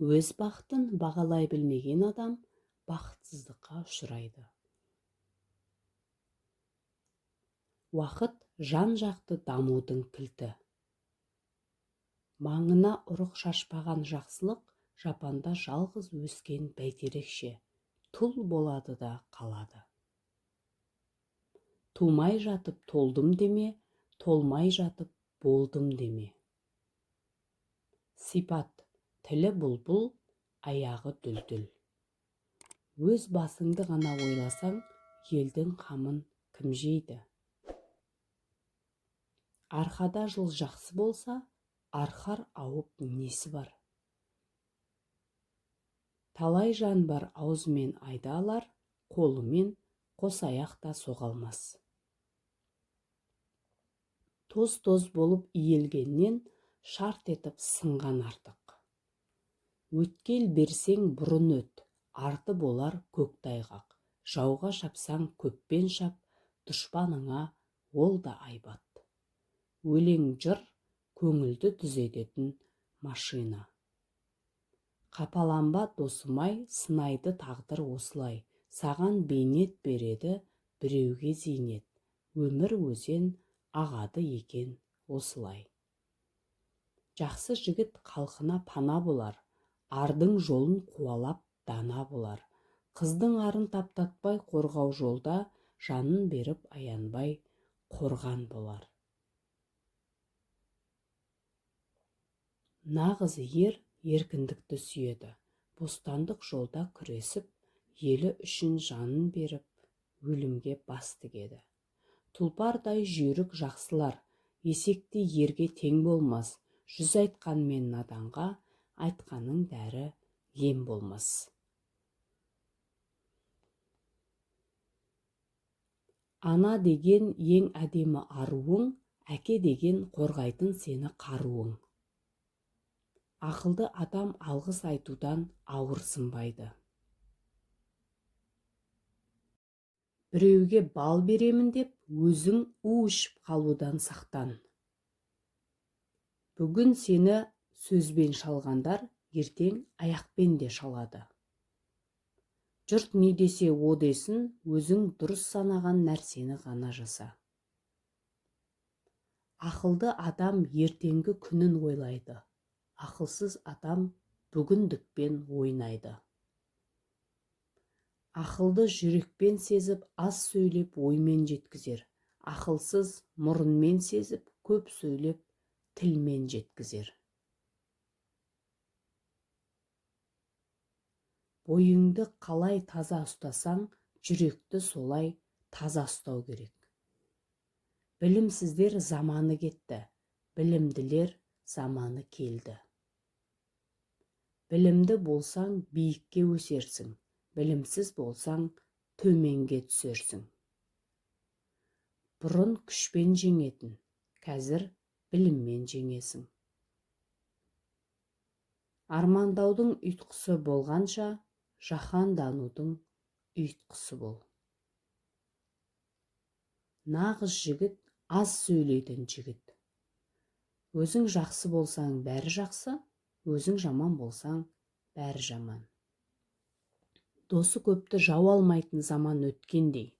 Өз бақытын бағалай білмеген адам бақытсыздыққа ұшырайды. Уақыт жан-жақты дамудың кілті. Маңына ұрық шашпаған жақсылық жапанда жалғыз өскен бәйтерекше тұл болады да қалады. Тумай жатып толдым деме, толмай жатып болдым деме. Сипат: тілі бұлбұл, аяғы дүлдүл. Өз басыңды ғана ойласаң, елдің қамын кім жейді? Арқада жыл жақсы болса, арқар ауып несі бар? Талай жан бар аузымен айда алар, қолымен қос аяқта соға алмас. Тоз-тоз болып иелгеннен шарт етіп сынған артық. Өткел берсең бұрын өт, арты болар көктайғақ. Жауға шапсаң көппен шап, дұшпаныңа ол да айбат. Өлең жыр көңілді түзететін машина. Қапаланба досымай, сынайды тағдыр осылай. Саған бейнет береді, біреуге зейнет. Өмір өзен ағады екен осылай. Жақсы жігіт халқына пана болар, ардың жолын қуалап дана болар. Қыздың арын таптатпай қорғау жолда, жанын беріп аянбай қорған болар. Нағыз ер еркіндікті сүйеді, бостандық жолда күресіп, елі үшін жанын беріп, өлімге бас тігеді. Тұлпардай жүйрік жақсылар, есекте ерге тең болмас. Жүз айтқанмен наданға, айтқаның дәрі ем болмас. Ана деген ең әдемі аруың, әке деген қорғайтын сені қаруың. Ақылды адам алғыс айтудан ауырсынбайды. Біреуге бал беремін деп, өзің у ішіп қалудан сақтан. Бүгін сені сөзбен шалғандар, ертең аяқпен де шалады. Жұрт не десе о десін, өзің дұрыс санаған нәрсені ғана жаса. Ақылды адам ертеңгі күнін ойлайды. Ақылсыз адам бүгіндікпен ойнайды. Ақылды жүрекпен сезіп, аз сөйлеп оймен жеткізер. Ақылсыз мұрынмен сезіп, көп сөйлеп тілмен жеткізер. Бойыңды қалай таза ұстасаң, жүректі солай таза ұстау керек. Білімсіздер заманы кетті, білімділер заманы келді. Білімді болсаң биікке өсерсің, білімсіз болсаң төменге түсерсің. Бұрын күшпен жеңетін, қазір біліммен жеңесің. Армандаудың ұйтқысы болғанша, жаһанданудың ұйтқысы бол. Нағыз жігіт аз сөйлейтін жігіт. Өзің жақсы болсаң бәрі жақсы, өзің жаман болсаң бәрі жаман. Досы көпті жау алмайтын заман өткендей,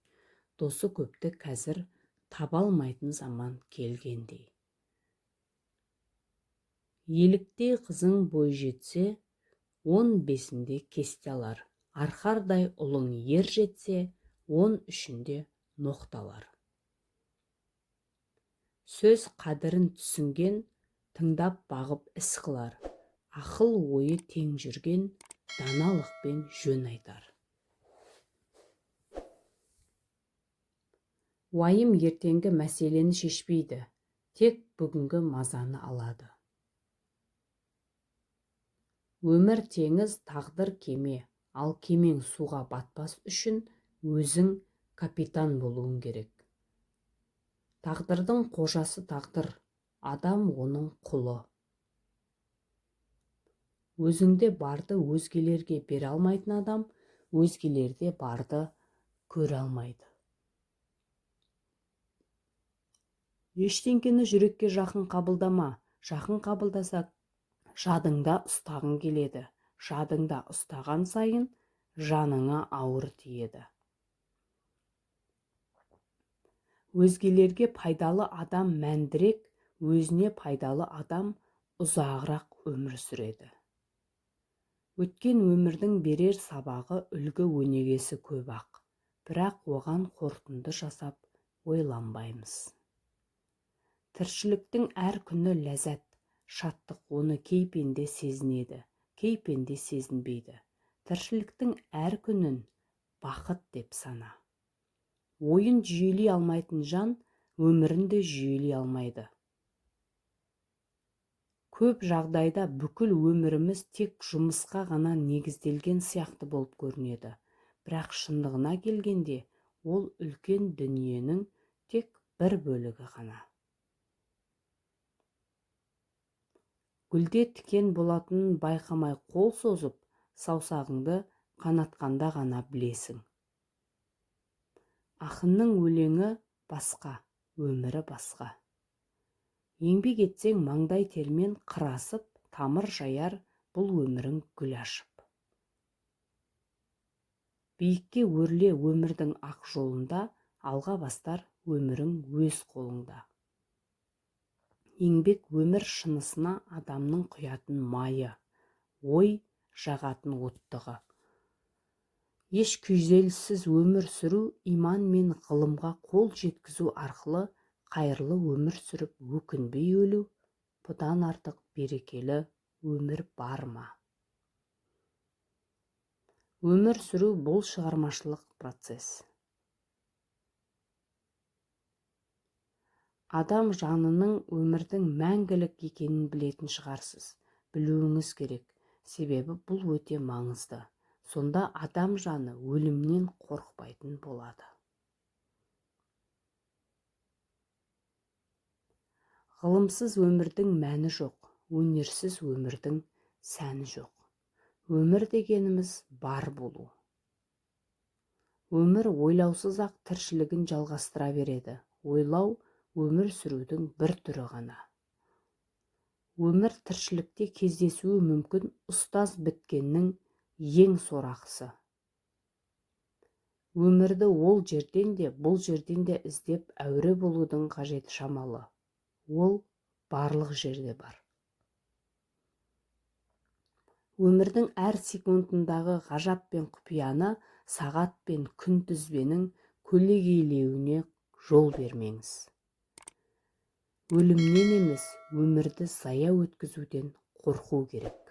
досы көпті қазір таба алмайтын заман келгендей. Еліктей қызың бой жетсе, 15-інде кесте алар. Арқардай ұлың ер жетсе, 13-інде ноқталар. Сөз қадірін түсінген, тыңдап бағып іс қылар. Ақыл ойы тең жүрген, даналықпен жөн айтар. Уайым ертеңгі мәселені шешпейді, тек бүгінгі мазаны алады. Өмір теңіз, тағдыр кеме, ал кемең суға батпас үшін өзің капитан болуың керек. Тағдырдың қожасы тағдыр, адам оның құлы. Өзіңде барды өзгелерге бере алмайтын адам, өзгелерде барды көре алмайды. Ештеңкені жүрекке жақын қабылдама, жақын қабылдаса жадыңда ұстағың келеді. жадыңда ұстаған сайын жаныңа ауыр тиеді. Өзгелерге пайдалы адам мәндірек, өзіне пайдалы адам ұзағырақ өмір сүреді. Өткен өмірдің берер сабағы үлгі өнегесі көп ақ, бірақ оған қорытынды жасап ойланбаймыз. Тіршіліктің әр күні ләззат, шаттық, оны кей пенде сезінеді, кей пенде сезінбейді. Тіршіліктің әр күнін бақыт деп сана. Ойын жүйелей алмайтын жан өмірін де жүйелей алмайды. Көп жағдайда бүкіл өміріміз тек жұмысқа ғана негізделген сияқты болып көрінеді. Бірақ шындығына келгенде ол үлкен дүниенің тек бір бөлігі ғана. Гүлде тікен болатынын байқамай қол созып, саусағыңды қанатқанда ғана білесің. Ақынның өлеңі басқа, өмірі басқа. Еңбек етсең маңдай термен қырасып, тамыр жаяр бұл өмірің гүл ашып. Биікке өрле өмірдің ақ жолында, алға бастар өмірің өз қолыңда. Еңбек өмір шынысына адамның құятын майы, ой жағатын оттығы. Еш күйзеліссіз өмір сүру, иман мен ғылымға қол жеткізу арқылы қайырлы өмір сүріп өкінбей өлу, бұдан артық берекелі өмір бар ма? Өмір сүру бұл шығармашылық процесс. Адам жанының өмірдің мәңгілік екенін білетін шығарсыз. Білуіңіз керек, себебі бұл өте маңызды. Сонда адам жаны өлімнен қорықпайтын болады. Ғылымсыз өмірдің мәні жоқ, өнерсіз өмірдің сәні жоқ. Өмір дегеніміз бар болу. Өмір ойлаусыз ақ тіршілігін жалғастыра береді. Ойлау өмір сүрудің бір түрі ғана. Өмір тіршілікте кездесуі мүмкін ұстаз біткеннің ең сорақысы. Өмірді ол жерден де, бұл жерден де іздеп әуре болудың қажеті шамалы. Ол барлық жерде бар. Өмірдің әр секундындағы ғажап пен құпияны сағат пен күн тізбенің көлегейлеуіне жол бермеңіз. Өлімнен емес, өмірді зая өткізуден қорқу керек.